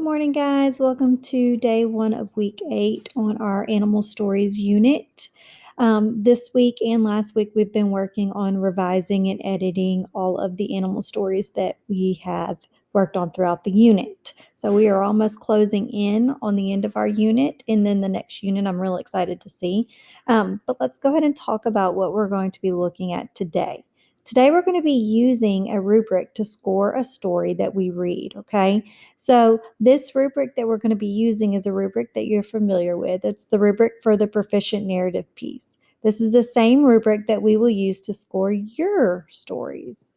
morning, guys. Welcome to day 1 of week 8 on our animal stories unit. This week and last week, we've been working on revising and editing all of the animal stories that we have worked on throughout the unit. So we are almost closing in on the end of our unit, and then the next unit I'm really excited to see. But let's go ahead and talk about what we're going to be looking at today. Today, we're going to be using a rubric to score a story that we read, okay? So this rubric that we're going to be using is a rubric that you're familiar with. It's the rubric for the proficient narrative piece. This is the same rubric that we will use to score your stories.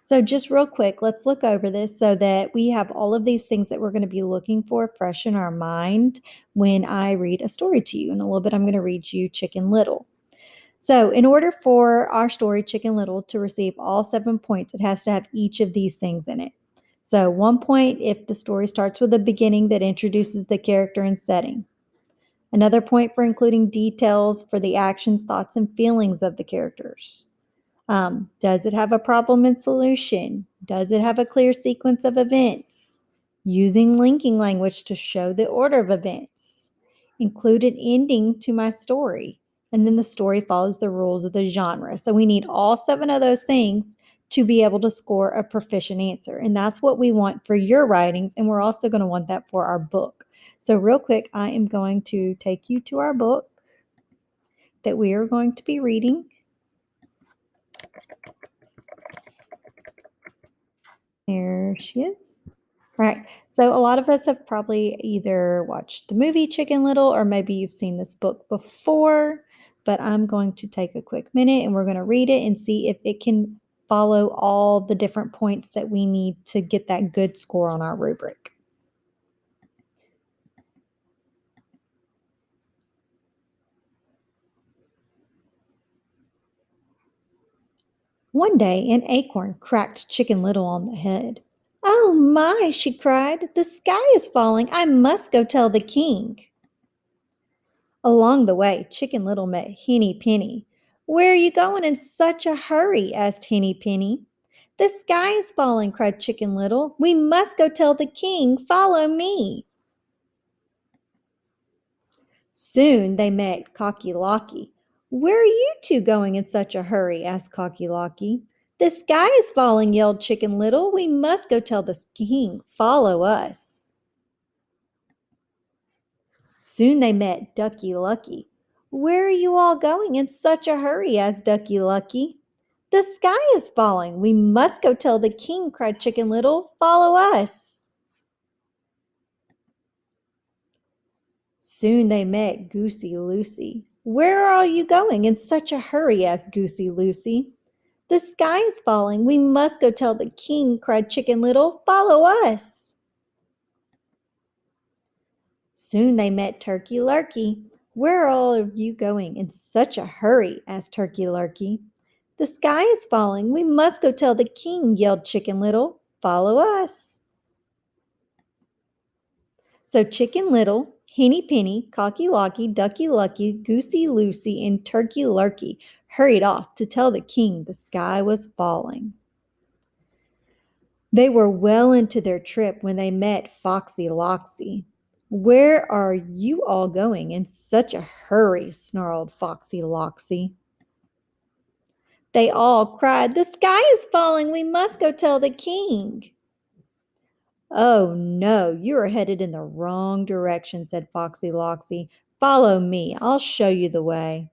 So just real quick, let's look over this so that we have all of these things that we're going to be looking for fresh in our mind when I read a story to you. In a little bit, I'm going to read you Chicken Little. So in order for our story, Chicken Little, to receive all 7 points, it has to have each of these things in it. So 1 point if the story starts with a beginning that introduces the character and setting. Another point for including details for the actions, thoughts, and feelings of the characters. Does it have a problem and solution? Does it have a clear sequence of events? Using linking language to show the order of events. Include an ending to my story. And then the story follows the rules of the genre. So we need all 7 of those things to be able to score a proficient answer. And that's what we want for your writings. And we're also going to want that for our book. So real quick, I am going to take you to our book that we are going to be reading. There she is. All right. So a lot of us have probably either watched the movie Chicken Little or maybe you've seen this book before, but I'm going to take a quick minute and we're going to read it and see if it can follow all the different points that we need to get that good score on our rubric. One day, an acorn cracked Chicken Little on the head. "Oh my," she cried, "the sky is falling. I must go tell the king." Along the way, Chicken Little met Henny Penny. "Where are you going in such a hurry?" asked Henny Penny. "The sky is falling," cried Chicken Little. "We must go tell the king. Follow me." Soon they met Cocky Locky. "Where are you two going in such a hurry?" asked Cocky Locky. "The sky is falling," yelled Chicken Little. "We must go tell the king. Follow us." Soon they met Ducky Lucky. "Where are you all going in such a hurry?" asked Ducky Lucky. "The sky is falling. We must go tell the king," cried Chicken Little. "Follow us." Soon they met Goosey Lucy. "Where are you going in such a hurry?" asked Goosey Lucy. "The sky is falling. We must go tell the king," cried Chicken Little. "Follow us." Soon they met Turkey Lurkey. "Where are all of you going in such a hurry?" asked Turkey Lurkey. "The sky is falling. We must go tell the king," yelled Chicken Little. "Follow us." So Chicken Little, Henny Penny, Cocky Locky, Ducky Lucky, Goosey Lucy, and Turkey Lurkey hurried off to tell the king the sky was falling. They were well into their trip when they met Foxy Loxy. "Where are you all going in such a hurry?" snarled Foxy Loxy. They all cried, "The sky is falling. We must go tell the king." "Oh, no, you are headed in the wrong direction," said Foxy Loxy. "Follow me. I'll show you the way."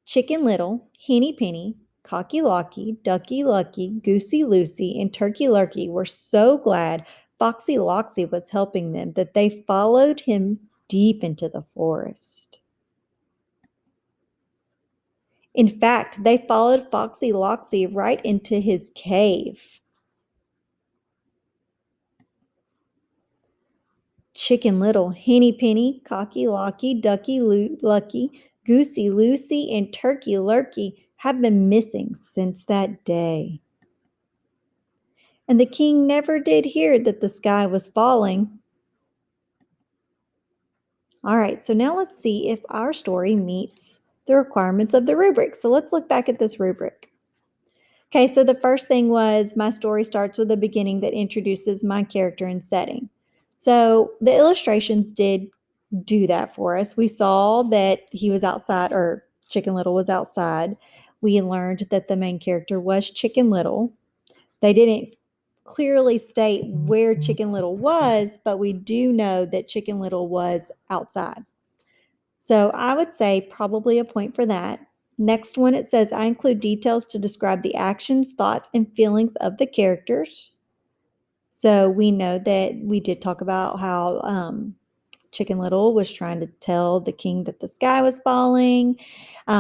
Chicken Little, Henny Penny, Cocky Locky, Ducky Lucky, Goosey Lucy, and Turkey Lurkey were so glad Foxy Loxy was helping them that they followed him deep into the forest. In fact, they followed Foxy Loxy right into his cave. Chicken Little, Henny Penny, Cocky Locky, Ducky Lucky, Goosey Lucy, and Turkey Lurkey have been missing since that day. And the king never did hear that the sky was falling. All right, so now let's see if our story meets the requirements of the rubric. So let's look back at this rubric. Okay, so the first thing was my story starts with a beginning that introduces my character and setting. So the illustrations did do that for us. We saw that he was outside, or Chicken Little was outside. We learned that the main character was Chicken Little. They didn't clearly state where Chicken Little was, but we do know that Chicken Little was outside. So I would say probably a point for that. Next one, it says, I include details to describe the actions, thoughts, and feelings of the characters. So we know that we did talk about how Chicken Little was trying to tell the king that the sky was falling.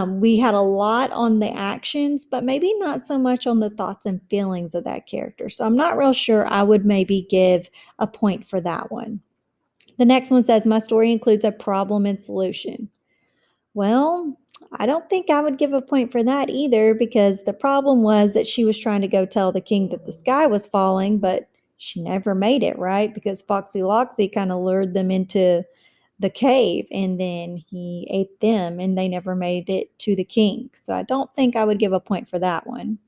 We had a lot on the actions, but maybe not so much on the thoughts and feelings of that character. So I'm not real sure. I would maybe give a point for that one. The next one says, my story includes a problem and solution. Well, I don't think I would give a point for that either, because the problem was that she was trying to go tell the king that the sky was falling, but she never made it, right? Because Foxy Loxy kind of lured them into the cave and then he ate them and they never made it to the king. So I don't think I would give a point for that one.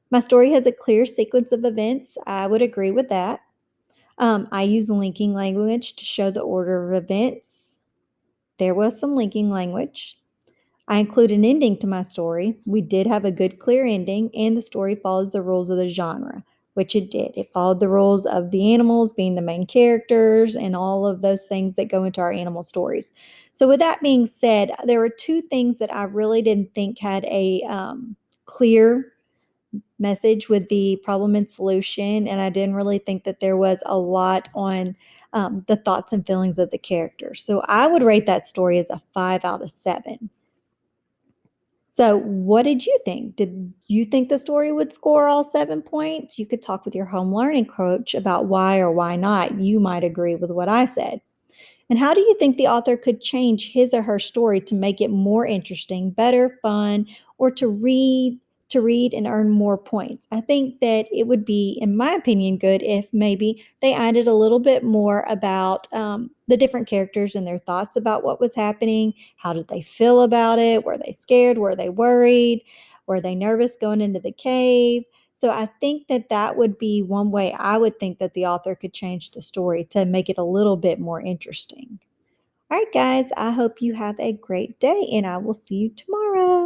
My story has a clear sequence of events. I would agree with that. I use linking language to show the order of events. There was some linking language. I include an ending to my story. We did have a good, clear ending, and the story follows the rules of the genre, which it did. It followed the rules of the animals being the main characters and all of those things that go into our animal stories. So, with that being said, there were two things that I really didn't think had a clear message with the problem and solution, and I didn't really think that there was a lot on the thoughts and feelings of the characters. So, I would rate that story as a 5 out of 7. So, what did you think? Did you think the story would score all 7 points? You could talk with your home learning coach about why or why not you might agree with what I said. And how do you think the author could change his or her story to make it more interesting, better, fun, or to read and earn more points? I think that it would be, in my opinion, good if maybe they added a little bit more about the different characters and their thoughts about what was happening. How did they feel about it? Were they scared? Were they worried? Were they nervous going into the cave? So I think that that would be one way I would think that the author could change the story to make it a little bit more interesting. All right, guys, I hope you have a great day and I will see you tomorrow.